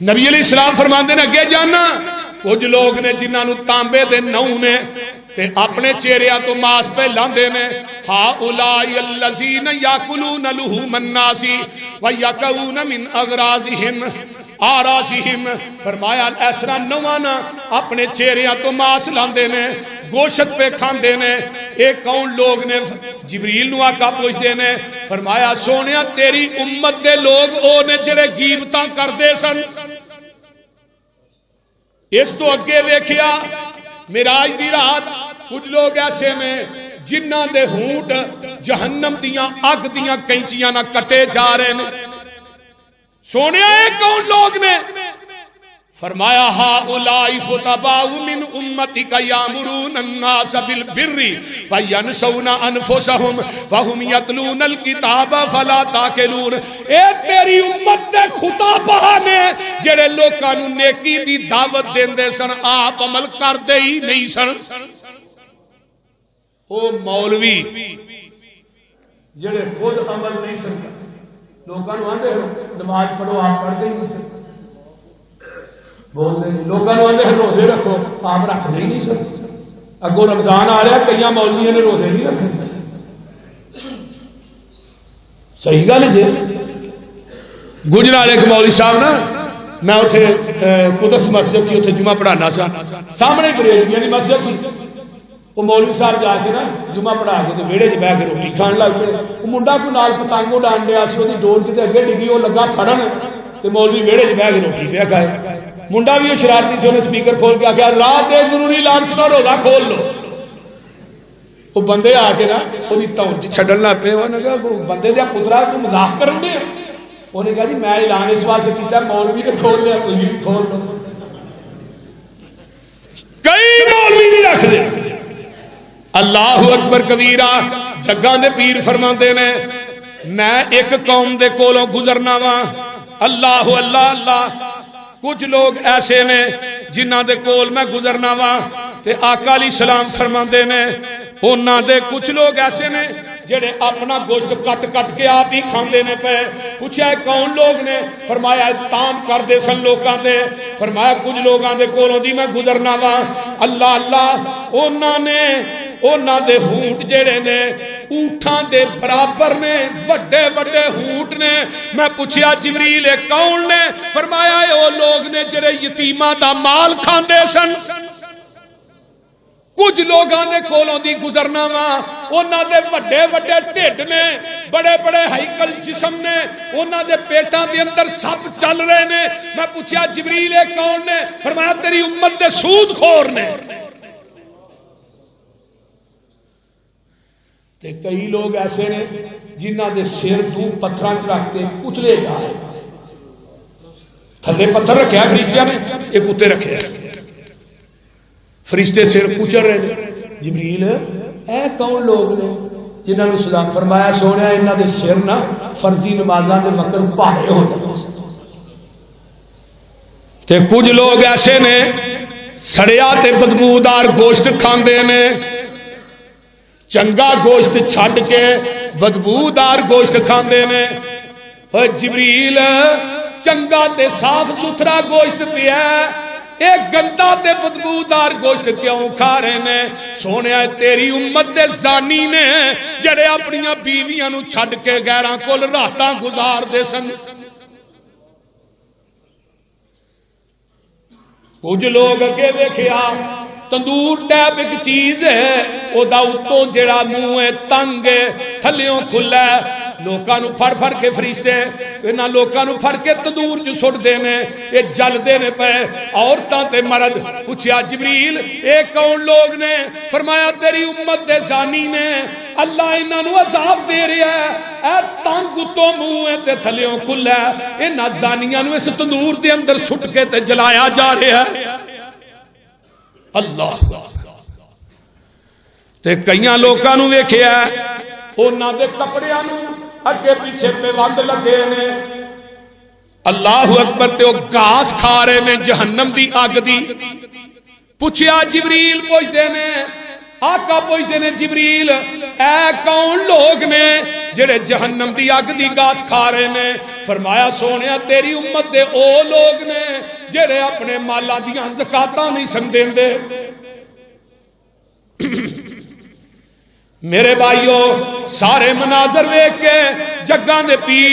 نبی علیہ السلام فرماندے نے اگے جانا کچھ لوگ نے جنہاں نو تانبے دے نو نے تے اپنے چہریاں تو ماس پہ لاندے نے ہا اولائی الذین یاکلون لحوم الناس ویکؤون من اغرازہم آراسہم فرمایا اس طرح نوانا اپنے چہریاں تو ماس لاندے نے گوشت پہ کھاندے نے ایک کون لوگ نے جبریل نو آقا پوچھتے نے فرمایا سونیا تیری امت دے لوگ او نے جڑے غیبتاں کردے سن اس تو اگے ویکھیا معراج دی رات کچھ لوگ ایسے میں جنہاں دے ہونٹ جہنم دیاں اگ دیاں کینچیاں نہ کٹے جا رہے نے سونے ایک کون لوگ نے فرمایا ہا اولائی خطباء من امتک یامرون الناس بالبر وینسون انفسہم وہم یتلون الکتاب فلا تاکلون اے تیری امت دے خطباء نے جڑے لوکاں نو نیکی دی دعوت دیندے سن آپ عمل کردے ہی نہیں سن او مولوی جڑے خود عمل نہیں سن لوکاں نو آندے نماز پڑھو آپ پڑھ دے نہیں سن بول دیں لوگوں نے آنے روزے رکھو آپ رکھ دیں نہیں سر اگو رمضان آ رہا ہے کئی مولویوں نے روزے نہیں رکھے صحیح گل جی گجرال ایک مولوی صاحب نا میں اتنے قدس مسجد سی اتنے جمعہ پڑھانا سا سامنے گریجویاں دی مسجد سی وہ مولوی صاحب جا کے نا جمعہ پڑھا کے ویڑے چ بہ کے روٹی کھان لگ پے وہ منڈا کو نال پتنگوں ڈان دیا سی وہ ڈور کتے اگے ڈگی وہ لگا پھڑن تے مولوی ویڑے چ بہ کے روٹی پیا کھائے منڈا بھی وہ شرارتی سے انہیں سپیکر کھول کے آخیا رات دے ضروری اعلان سنا روزہ کھول لو وہ بندے آ کے نا وہ تونچ چھڈن لگ پے انہوں نے کہا بندے دیا پترا تو مذاق کرن دے انہوں نے کہا جی میں اعلان اس واسطے کیتا مولوی نے کھول لیا تو بھی کھول لو کئی مولوی نہیں رکھ دے اللہ اکبر کبیرہ جگاں دے پیر فرماندے نے میں ایک قوم دے کولوں گزرنا وا اللہ اللہ اللہ کچھ لوگ ایسے نے جنہاں دے کول میں گزرنا وا تے آقا علیہ السلام فرماندے نے انہاں دے کچھ لوگ ایسے نے جڑے اپنا گوشت کٹ کٹ کے آپ ہی کھاندے نے پے پوچھا ہے کون لوگ نے فرمایا تام کر دے سن لوکاں دے فرمایا کچھ لوگاں دے کولوں دی میں گزرنا وا اللہ اللہ انہاں دے ہونٹ جڑے نے اونٹاں دے برابر نے وڈے وڈے ہونٹ نے میں پوچھیا جبریل کون نے فرمایا اے او لوگ نے جڑے یتیماں دا مال کھاندے سن کچھ لوگاں دے کولوں دی گزرنا وا انہاں دے وڈے وڈے ٹھڈ نے بڑے بڑے ہیکل جسم نے انہاں دے پیٹاں دے اندر سب چل رہے نے میں پوچھیا جبریل کون نے فرمایا تیری امت دے سود خور نے تے کئی لوگ ایسے نے جنہاں دے سر تو پتھراں چ رکھ کے کچلے جا رہے تھلے پتھر رکھیا فرشتیاں نے ایک اوتے رکھیا فرشتے سر کچل رہے جبریل اے کون لوگ نے جنہاں نے سلام فرمایا سونے انہاں دے سر نہ فرضی نمازاں دے وقت پہاڑے ہو جاندے تے کچھ لوگ ایسے نے سڑیا تے بدبودار گوشت کھاندے نے چنگا گوشت چھڈ کے بدبودار گوشت کھاندے نے اوے جبریل چنگا تے صاف ستھرا گوشت پیا ایک گندا تے بدبودار گوشت کیوں کھا رہے نے سونے تیری امت دے زانی نے جڑے اپنیاں بیویاں نو چھڈ کے غیراں کول راتاں گزار دے سن کچھ لوگ اگے ویکھیا تندور ٹیپ ایک چیز ہے او دا اتوں جڑا منہ تنگ تھلیوں کھلا لوکاں نو پھڑ پھڑ کے فرشتے انہاں لوکاں نو پھڑ کے تندور چ سٹ دے نے اے جلدے نے پے عورتاں تے مرد پوچھیا جبریل اے کون لوگ نے فرمایا تیری امت دے زانی نے اللہ انہاں نو عذاب دے رہا ہے اے تنگ اتوں منہ تے تھلیوں کھلا انہاں زانیاں نو اس تندور دے اندر سٹ کے تے جلایا جا رہا ہے اللہ تے کئیاں لوکاں نو ویکھیا انہاں دے کپڑیاں نو اگے پیچھے پہ وند لگے نے اللہ اکبر تے او گھاس کھا رہے نے جہنم دی اگ دی پوچھیا جبریل پوچھتے نے آقا پوچھتے نے جبریل اے کون لوگ نے جڑے جہنم دی اگ دی گاس کھا رہے نے. فرمایا سونیا تیری امت دے او لوگ نے جڑے اپنے مالا دیاں زکاتاں نہیں سن دیندے. میرے بھائیو سارے مناظر ویکھ کے جگاں دے پیر